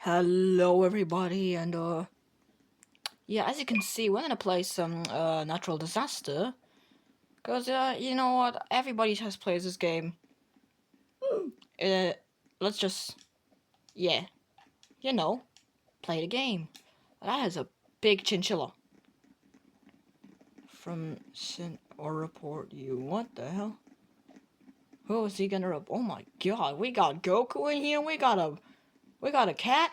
Hello everybody, and yeah, as you can see, we're gonna play some natural disaster. Cause you know what, everybody has played this game. Uh, let's just, yeah, you know, play the game. That is a big chinchilla. From Sin or report you. What the hell? Who is he gonna Oh my god, we got Goku in here. We got a cat.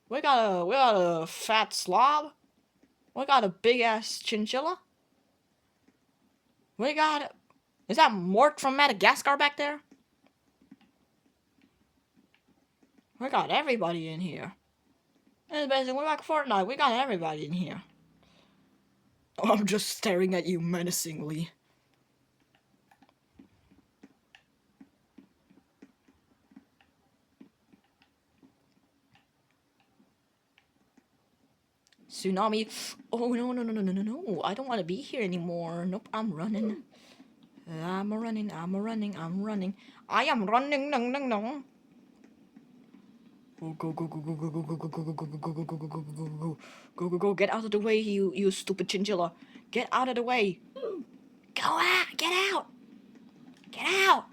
We got a fat slob. We got a big ass chinchilla. We got Is that Mort from Madagascar back there? We got everybody in here. And basically, we're like Fortnite. We got everybody in here. Oh, I'm just staring at you menacingly. Tsunami. Oh, no. I don't want to be here anymore. Nope, I'm running. I'm running. I am running. No. Go. Get out of the way, you stupid chinchilla. Get out of the way. Go out. Get out. Get out.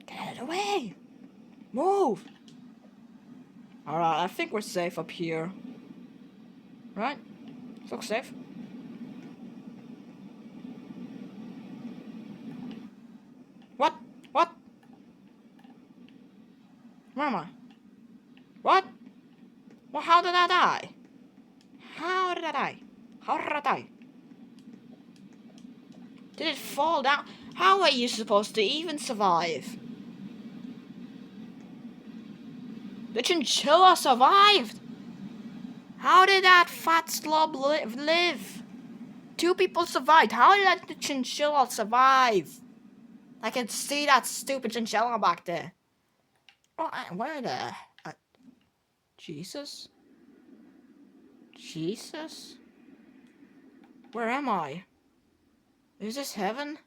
Get out of the way. Move. Alright, I think we're safe up here. Right? Looks safe. What? What? Where am I? What? Well, how did I die? How did I die? How did I die? Did it fall down? How are you supposed to even survive? The chinchilla survived! How did that fat slob live? Two people survived. How did that chinchilla survive? I can see that stupid chinchilla back there. Oh, where the... Jesus? Jesus? Where am I? Is this heaven?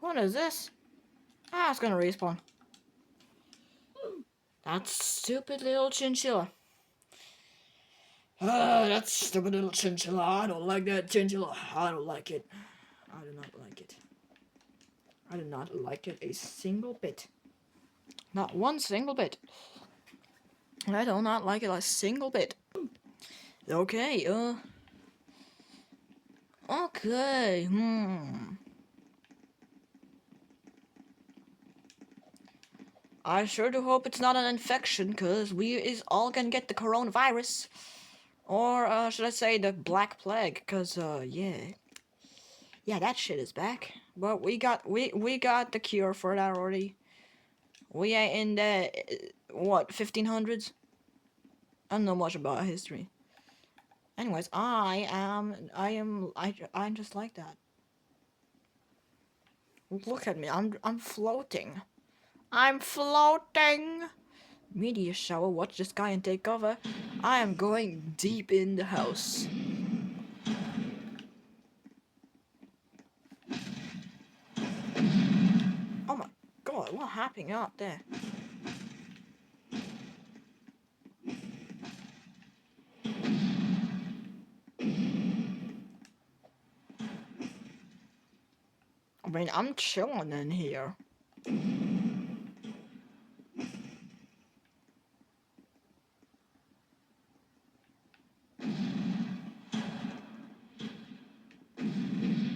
What is this? Ah, it's gonna respawn. That stupid little chinchilla. That stupid little chinchilla. I don't like that chinchilla. I don't like it. I do not like it. I do not like it a single bit. Not one single bit. I do not like it a single bit. Okay, Okay, I sure do hope it's not an infection, cause we is all gonna get the coronavirus. Or, should I say the Black Plague, cause, yeah. Yeah, that shit is back. But we got the cure for that already. We ain't in the, what, 1500s? I don't know much about history. Anyways, I'm just like that. Look at me, I'm floating. I'm floating! Meteor shower, watch this guy and take cover. I am going deep in the house. Oh my god, what happened out there? I mean, I'm chilling in here.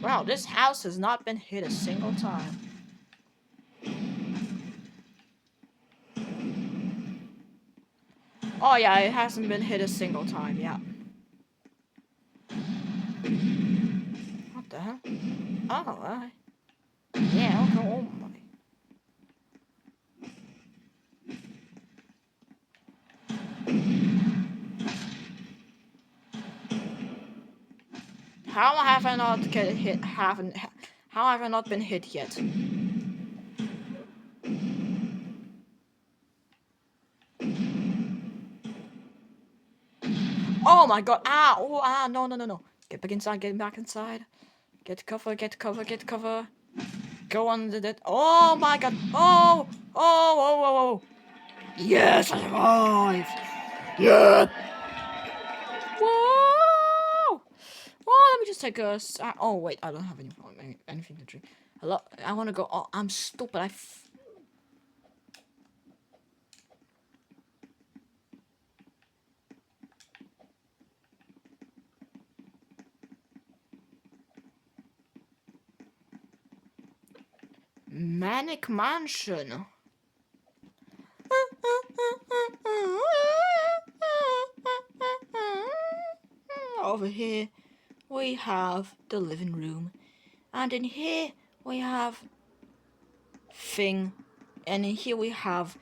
Wow, this house has not been hit a single time. Oh yeah, it hasn't been hit a single time, yeah. What the hell? Oh, yeah, okay, oh my. How have I not get hit? How have I not been hit yet? Oh my god! Ah! Oh! Ah! No! Get back inside! Get back inside! Get cover! go under that. Oh my god. Oh, oh, oh, oh, oh. Yes, I survived. Yeah. Whoa. Oh, let me just take a. Oh wait, I don't have anything to drink. Hello, I want to go. Oh, I'm stupid. Manic Mansion. Over here we have the living room, and in here we have thing, and in here we have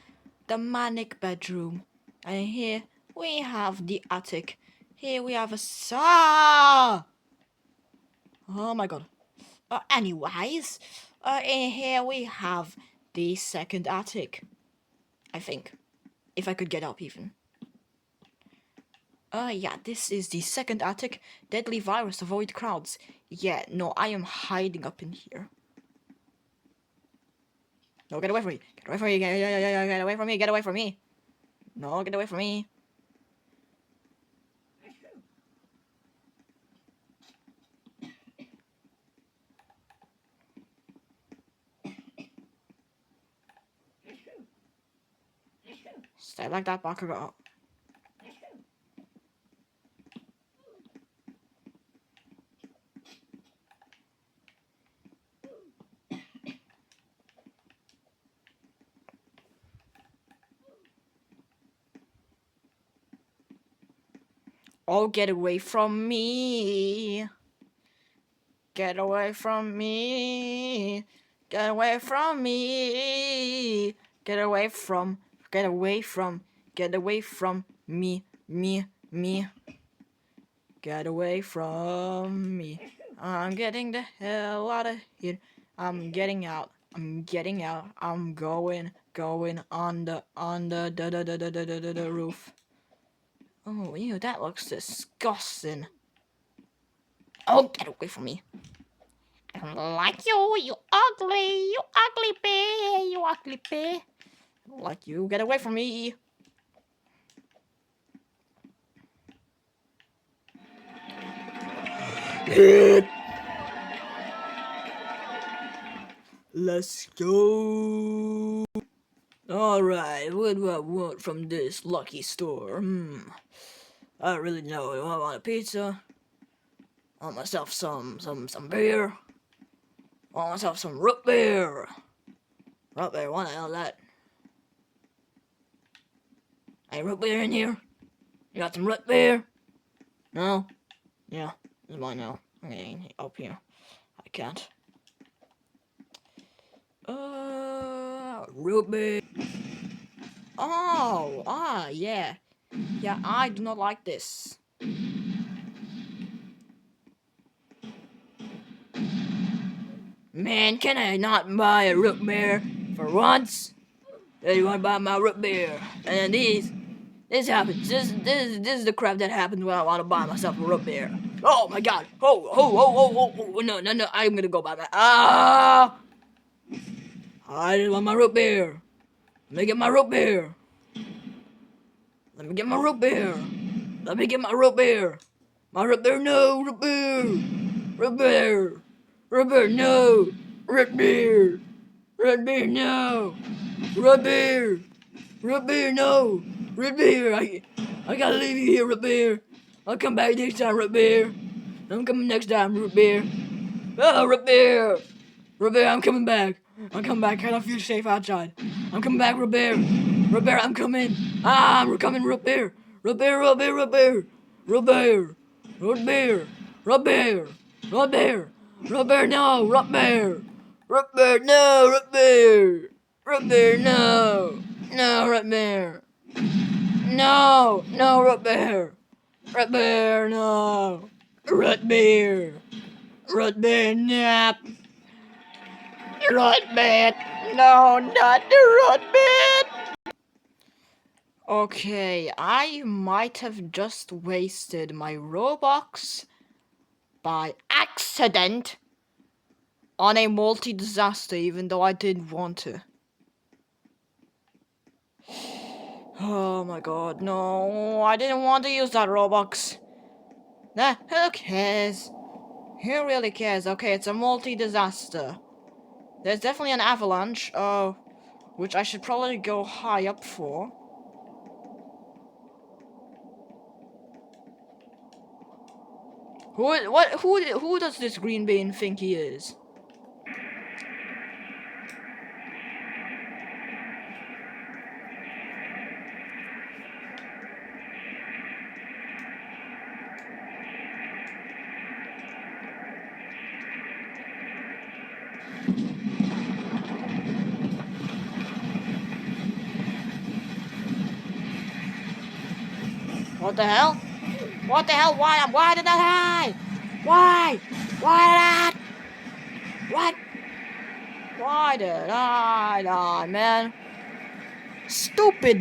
the manic bedroom, and in here we have the attic. Here we have a saw. Oh my god. Anyways, in here we have the second attic. I think, if I could get up even. Yeah, this is the second attic. Deadly virus, avoid crowds. Yeah, no, I am hiding up in here. No, get away from me. Get away from me. Get away from me. Get away from me. No, get away from me. Stay like that, Bakugo. Oh, get away from me. Get away from me. Get away from me. Get away from. Get away from. Get away from me. Me. Get away from me. I'm getting the hell out of here. I'm getting out. I'm getting out. I'm going on the roof. Oh, ew, that looks disgusting. Oh, get away from me. I don't like you ugly bear, you ugly bear. I don't like you, get away from me. Let's go. Alright, what do I want from this lucky store? I don't really know. I want a pizza. I want myself some beer. I want myself some root beer. Root beer, what the hell is that? Any root beer in here? You got some root beer? No? Yeah, this is mine now. Okay, up here. I can't. Root beer. Oh, yeah. Yeah, I do not like this. Man, can I not buy a root beer for once? Hey, you wanna buy my root beer? And then this happens. This is the crap that happens when I want to buy myself a root beer. Oh my god! Oh! No! I'm gonna go buy that. I just want my root beer. Let me get my root beer. Let me get my root beer. Let me get my root beer. My root beer, no root beer. Root beer. Root beer, no. Root beer. Root beer, no. Root beer. Root beer, no. Root beer. I gotta leave you here, root beer. I'll come back next time, root beer. I'm coming next time, root beer. Oh, root beer. Root beer, I'm coming back. I'm coming back. I don't feel safe outside. I'm coming back, root beer. Root beer, I'm coming. I'm coming, root beer. Root beer, root beer, root beer. Root beer. Root beer. Root beer. Root beer. Root beer, no. Root beer. Root beer, no. Root beer. Root beer, no. No, root beer. No. No, root beer. Root beer, no. Root beer. Root beer, nap. Root beer. No, not the root beer. Okay, I might have just wasted my Robux by accident on a multi-disaster, even though I didn't want to. Oh my god, no, I didn't want to use that Robux. Nah, who cares? Who really cares? Okay, it's a multi-disaster. There's definitely an avalanche, which I should probably go high up for. Who does this green bean think he is? What the hell? What the hell? Why did that die? Why? Why did that? What? Why did I die, man? Stupid